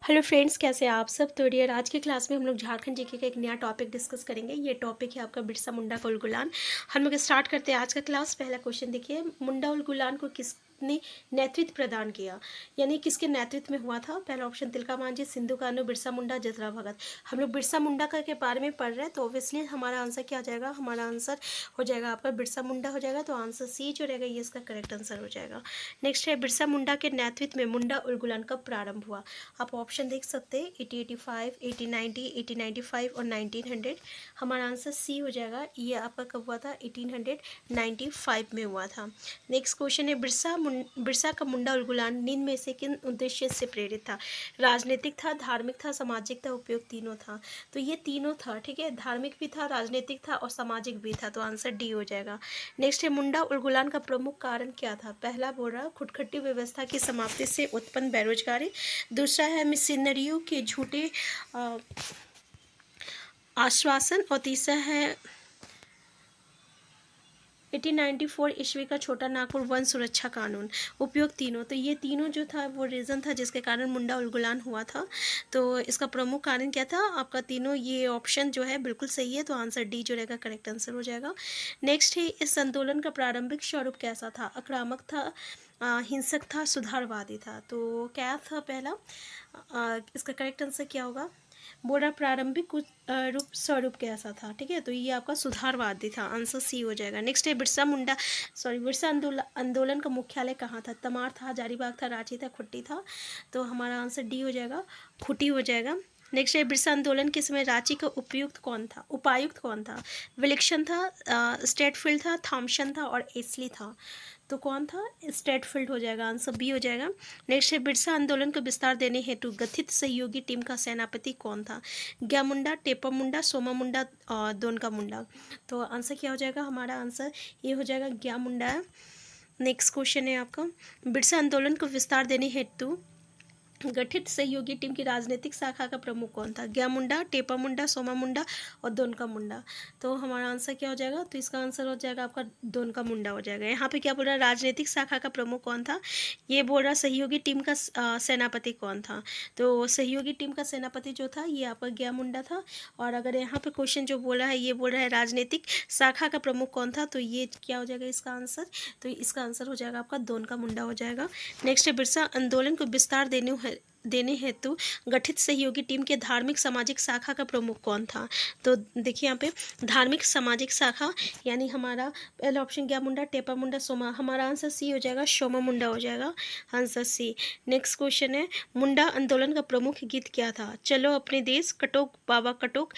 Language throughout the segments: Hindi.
हेलो फ्रेंड्स, कैसे हैं आप सब। तो डियर, आज की क्लास में हम लोग झारखंड जीके का एक नया टॉपिक डिस्कस करेंगे। ये टॉपिक है आपका बिरसा मुंडा का उलगुलान। हम लोग स्टार्ट करते हैं आज का क्लास। पहला क्वेश्चन देखिए, मुंडा उलगुलान को किसने नेतृत्व प्रदान किया, यानी किसके नेतृत्व में हुआ था। पहला ऑप्शन तिलका मांझी, सिंधु कान्हू, बिरसा मुंडा, जसराव भगत। हम लोग बिरसा मुंडा का के बारे में पढ़ रहे हैं, तो ऑब्वियसली हमारा आंसर क्या हो जाएगा, हमारा आंसर हो जाएगा आपका बिरसा मुंडा हो जाएगा। तो आंसर सी जो रहेगा ये इसका करेक्ट आंसर हो जाएगा। नेक्स्ट है, बिरसा मुंडा के नेतृत्व में मुंडा उलगुलान कब प्रारंभ हुआ। आप ऑप्शन देख सकते हैं 1885, 1890, 1895 और 1900। हमारा आंसर सी हो जाएगा। ये आपका कब हुआ था, 1895 में हुआ था। नेक्स्ट क्वेश्चन है, बिरसा का मुंडा उलगुलान निम्न में से किन उद्देश्य से प्रेरित था। राजनीतिक था, धार्मिक था, सामाजिक था, उपयोग तीनों था। तो ये तीनों था, ठीक है। धार्मिक भी था, राजनीतिक था और सामाजिक भी था। तो आंसर डी हो जाएगा। नेक्स्ट है, मुंडा उलगुलान का प्रमुख कारण क्या था। पहला बोल रहा खुटखटी व्यवस्था की समाप्ति से उत्पन्न बेरोजगारी। दूसरा है मिशनरियों के झूठे आश्वासन। और तीसरा है 1894 ईस्वी का छोटा नागपुर वन सुरक्षा कानून। उपयोग तीनों। तो ये तीनों जो था वो रीज़न था जिसके कारण मुंडा उलगुलान हुआ था। तो इसका प्रमुख कारण क्या था आपका, तीनों ये ऑप्शन जो है बिल्कुल सही है। तो आंसर डी जो रहेगा करेक्ट आंसर हो जाएगा। नेक्स्ट है, इस आंदोलन का प्रारंभिक स्वरूप कैसा था। आक्रामक था, हिंसक था, सुधारवादी था। तो क्या था पहला, इसका करेक्ट आंसर क्या होगा। बोल रहा प्रारंभिक रूप स्वरूप कैसा था, ठीक है। तो ये आपका सुधारवादी था। आंसर सी हो जाएगा। नेक्स्ट है, बिरसा आंदोलन का मुख्यालय कहाँ था। तमार था, हजारीबाग था, रांची था, खुट्टी था। तो हमारा आंसर डी हो जाएगा, खुट्टी हो जाएगा। नेक्स्ट है, बिरसा आंदोलन के समय रांची का उपायुक्त कौन था। विलिक्सन था, स्टेटफील्ड था, थॉमसन था और एस्ली था। तो कौन था, स्टेटफील्ड हो जाएगा। आंसर बी हो जाएगा। नेक्स्ट है, बिरसा आंदोलन को विस्तार देने हेतु गठित सहयोगी टीम का सेनापति कौन था। ग्या मुंडा, टेपा मुंडा, सोमा मुंडा और दोनका मुंडा। तो आंसर क्या हो जाएगा, हमारा आंसर ये हो जाएगा, ग्या मुंडा है। नेक्स्ट क्वेश्चन है आपका, बिरसा आंदोलन को विस्तार देने हेतु गठित सहयोगी टीम की राजनीतिक शाखा का प्रमुख कौन था। ग्या मुंडा, टेपा मुंडा, सोमा मुंडा और दोनका मुंडा। तो हमारा आंसर क्या हो जाएगा, तो इसका आंसर हो जाएगा आपका दोनका मुंडा हो जाएगा। यहाँ पे क्या बोल रहा है, राजनीतिक शाखा का प्रमुख कौन था। ये बोल रहा सहयोगी टीम का सेनापति कौन था। तो सहयोगी टीम का सेनापति जो था ये आपका ग्या मुंडा था। और अगर यहाँ पे क्वेश्चन जो बोला है, ये बोल रहा है राजनीतिक शाखा का प्रमुख कौन था, तो ये क्या हो जाएगा इसका आंसर। तो इसका आंसर हो जाएगा आपका दोनका मुंडा हो जाएगा। नेक्स्ट है, बिरसा आंदोलन को विस्तार देने हेतु गठित सहयोगी टीम के धार्मिक सामाजिक शाखा का प्रमुख कौन था। तो देखिए यहाँ पे धार्मिक सामाजिक शाखा, यानी हमारा पहला ऑप्शन ग्या मुंडा, टेपा मुंडा, सोमा। हमारा आंसर सी हो जाएगा, सोमा मुंडा हो जाएगा। Answer C. नेक्स्ट क्वेश्चन है, मुंडा आंदोलन का प्रमुख गीत क्या था। चलो अपने देश, कटोक बाबा कटोक,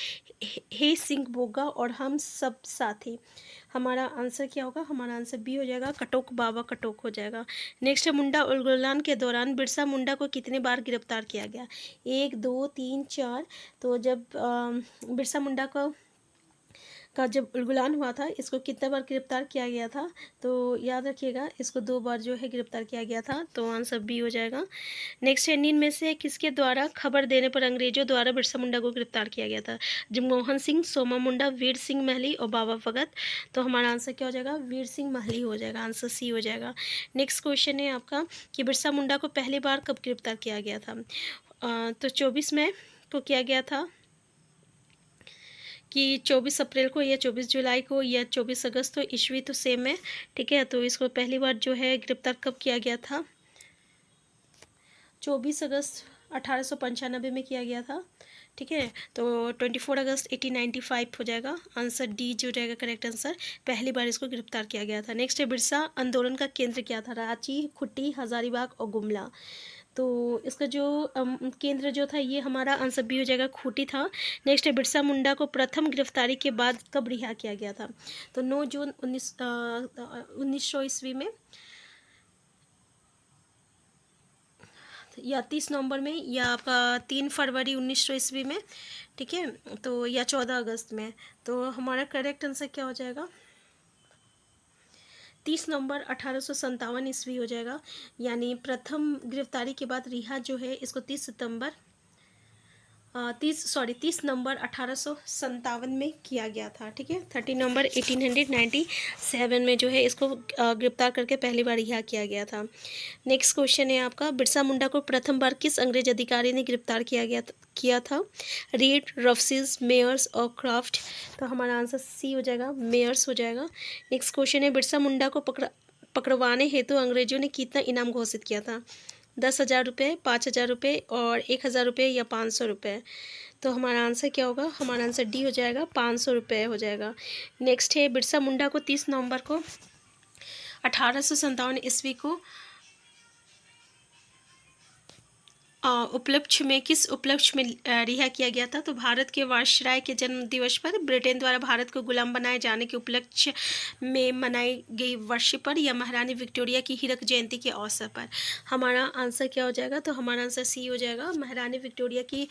हे सिंह बोगा और हम सब साथी। हमारा आंसर क्या होगा, हमारा आंसर बी हो जाएगा, कटोक बाबा कटोक हो जाएगा। नेक्स्ट है, मुंडा उलगुलान के दौरान बिरसा मुंडा को कितने बार गिरफ्तार किया गया। 1, 2, 3, 4। तो जब बिरसा मुंडा का जब उलगुलान हुआ था, इसको कितने बार गिरफ्तार किया गया था। तो याद रखिएगा, इसको 2 बार जो है गिरफ्तार किया गया था। तो आंसर बी हो जाएगा। नेक्स्ट है, निम्न में से किसके द्वारा खबर देने पर अंग्रेजों द्वारा बिरसा मुंडा को गिरफ्तार किया गया था। जगमोहन सिंह, सोमा मुंडा, वीर सिंह महली और बाबा भगत। तो हमारा आंसर क्या हो जाएगा, वीर सिंह महली हो जाएगा। आंसर सी हो जाएगा। नेक्स्ट क्वेश्चन है आपका कि बिरसा मुंडा को पहली बार कब गिरफ्तार किया गया था। तो 24 मई को किया गया था, कि 24 अप्रैल को या 24 जुलाई को या 24 अगस्त को, ईस्वी तो सेम है, ठीक है। तो इसको पहली बार जो है गिरफ्तार कब किया गया था, 24 अगस्त 1895 में किया गया था, ठीक है। तो 24 अगस्त 1895 हो जाएगा। आंसर डी जो रहेगा करेक्ट आंसर, पहली बार इसको गिरफ्तार किया गया था। नेक्स्ट है, बिरसा आंदोलन का केंद्र क्या था। रांची, खुट्टी, हजारीबाग और गुमला। तो इसका जो केंद्र जो था ये हमारा आंसर बी हो जाएगा, खूंटी था। नेक्स्ट है, बिरसा मुंडा को प्रथम गिरफ्तारी के बाद कब रिहा किया गया था। तो 9 जून 1900 ईस्वी में, या 30 नवंबर में, या आपका 3 फरवरी 1900 ईस्वी में, ठीक है। तो या 14 अगस्त में। तो हमारा करेक्ट आंसर क्या हो जाएगा, 30 नवंबर 1857 ईस्वी हो जाएगा। यानी प्रथम गिरफ्तारी के बाद रिहा जो है इसको 30 सितंबर 30 नवंबर 1857 में किया गया था। ठीक है, 30 नवंबर 1897 में जो है इसको गिरफ्तार करके पहली बार रिहा किया गया था। नेक्स्ट क्वेश्चन है आपका, बिरसा मुंडा को प्रथम बार किस अंग्रेज अधिकारी ने गिरफ्तार किया था? रीड, रफसीज, मेयर्स और क्राफ्ट। तो हमारा आंसर सी हो जाएगा, मेयर्स हो जाएगा। नेक्स्ट क्वेश्चन है, बिरसा मुंडा को पकड़वाने हेतु अंग्रेजों ने कितना इनाम घोषित किया था? 10,000 रुपये, 5,000 रुपये और 1,000 रुपये या 500 रुपये। तो हमारा आंसर क्या होगा? हमारा आंसर डी हो जाएगा, 500 रुपये हो जाएगा। नेक्स्ट है, बिरसा मुंडा को 30 नवंबर को 1857 ईस्वी को किस उपलक्ष्य में रिहा किया गया था? तो भारत के वायसराय के जन्म दिवस पर ब्रिटेन द्वारा भारत को गुलाम बनाए जाने के उपलक्ष्य में मनाई गई वर्ष पर या महारानी विक्टोरिया की हीरक जयंती के अवसर पर। हमारा आंसर क्या हो जाएगा? तो हमारा आंसर सी हो जाएगा, महारानी विक्टोरिया की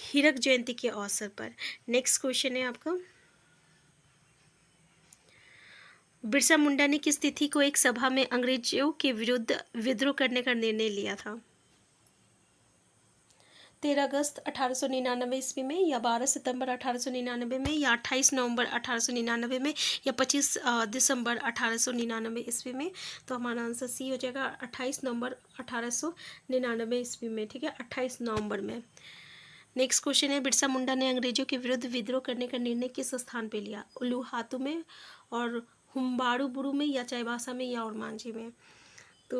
हीरक जयंती के अवसर पर। नेक्स्ट क्वेश्चन है आपका, बिरसा मुंडा ने किस तिथि को एक सभा में अंग्रेजों के विरुद्ध विद्रोह करने का निर्णय लिया था? 13 अगस्त 1899 ईस्वी में या 12 सितंबर 1899 में या 28 नवंबर 1899 में या 25 दिसंबर 1899 ईस्वी में। तो हमारा आंसर सी हो जाएगा, 28 नवंबर 1899 ईस्वी में। ठीक है, 28 नवंबर में। नेक्स्ट क्वेश्चन है, बिरसा मुंडा ने अंग्रेजों के विरुद्ध विद्रोह करने का निर्णय किस स्थान पे लिया? उल्लूहातू में और हुम्बाड़ू में या चाईबासा में या और मांझी में। तो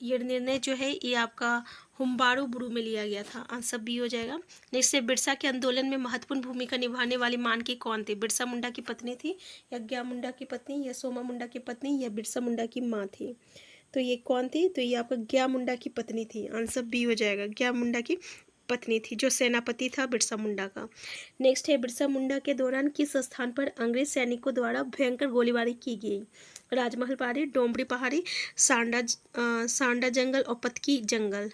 ये निर्णय जो है ये आपका हुम्बाड़ू में लिया गया था। आंसर बी हो जाएगा। नेक्स्ट से, बिरसा के आंदोलन में महत्वपूर्ण भूमिका निभाने वाली मानकी कौन थी? बिरसा मुंडा की पत्नी थी या ज्ञा मुंडा की पत्नी या सोमा मुंडा की पत्नी या बिरसा मुंडा की माँ थी? तो ये कौन थी? तो ये आपका ज्ञा मुंडा की पत्नी थी। आंसर बी हो जाएगा, ज्ञा मुंडा की पत्नी थी, जो सेनापति था बिरसा मुंडा का। नेक्स्ट है, बिरसा मुंडा के दौरान किस स्थान पर अंग्रेज सैनिकों द्वारा भयंकर गोलीबारी की गई? राजमहल पहाड़ी, डोमरी पहाड़ी, सांडा जंगल और पतकी जंगल।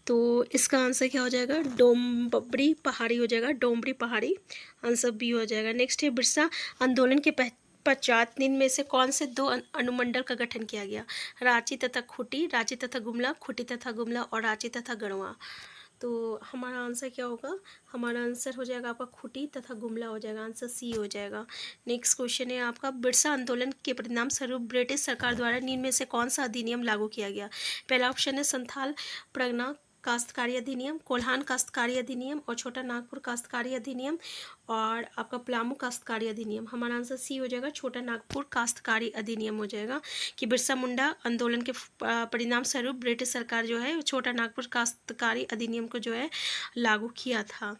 तो इसका आंसर क्या हो जाएगा? डोमबरी पहाड़ी हो जाएगा, डोमरी पहाड़ी। आंसर बी हो जाएगा। नेक्स्ट है, बिरसा आंदोलन के पश्चात निम्न में से कौन से दो अनुमंडल का गठन किया गया? रांची तथा खूंटी, रांची तथा गुमला, खूंटी तथा गुमला और रांची तथा गढ़वा। तो हमारा आंसर क्या होगा? हमारा आंसर हो जाएगा आपका खूंटी तथा गुमला हो जाएगा। आंसर सी हो जाएगा। नेक्स्ट क्वेश्चन है आपका, बिरसा आंदोलन के परिणाम स्वरूप ब्रिटिश सरकार द्वारा निम्न में से कौन सा अधिनियम लागू किया गया? पहला ऑप्शन है संथाल परगना काश्तकारी अधिनियम, कोल्हान काश्तकारी अधिनियम और छोटा नागपुर काश्तकारी अधिनियम और आपका पलामू काश्तकारी अधिनियम। हमारा आंसर सी हो जाएगा, छोटा नागपुर काश्तकारी अधिनियम हो जाएगा। कि बिरसा मुंडा आंदोलन के परिणाम स्वरूप ब्रिटिश सरकार जो है छोटा नागपुर काश्तकारी अधिनियम को जो है लागू किया था।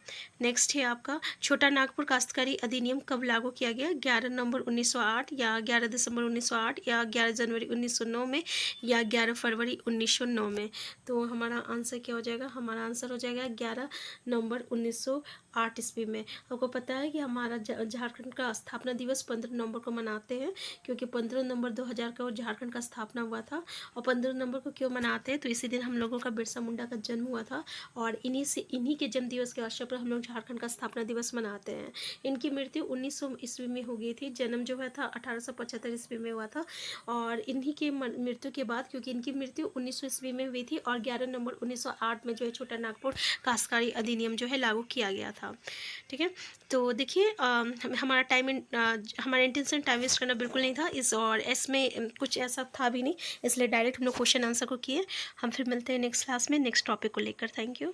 नेक्स्ट है आपका, छोटा नागपुर काश्तकारी अधिनियम कब लागू किया गया? 11 नवंबर 1908 या 11 दिसंबर 1908 या 11 जनवरी 1909 में या 11 फरवरी 1909 में। तो हमारा आंसर क्या हो जाएगा? हमारा आंसर हो जाएगा 11 नवंबर 1908 ईस्वी में। आपको पता है कि हमारा झारखंड का स्थापना दिवस 15 नवंबर को मनाते हैं, क्योंकि 15 नवंबर 2000 को झारखंड का स्थापना हुआ था। और 15 नवंबर को क्यों मनाते हैं? तो इसी दिन हम लोगों का बिरसा मुंडा का जन्म हुआ था और इन्हीं के जन्म दिवस के अवसर पर हम लोग झारखंड का स्थापना दिवस मनाते हैं। इनकी मृत्यु 1900 ईस्वी में हो गई थी, जन्म जो है था 1875 ईस्वी में हुआ था। और इन्हीं के मृत्यु के बाद, क्योंकि इनकी मृत्यु 1900 ईस्वी में हुई थी और 11 नवंबर 1908 में जो है छोटा नागपुर काश्तकारी अधिनियम जो है लागू किया गया था। ठीक है, तो देखिए हमारा इंटेंशन टाइम वेस्ट करना बिल्कुल नहीं था और इसमें कुछ ऐसा था भी नहीं, इसलिए डायरेक्ट हम लोग क्वेश्चन आंसर को किए। हम फिर मिलते हैं नेक्स्ट क्लास में नेक्स्ट टॉपिक को लेकर। Thank you.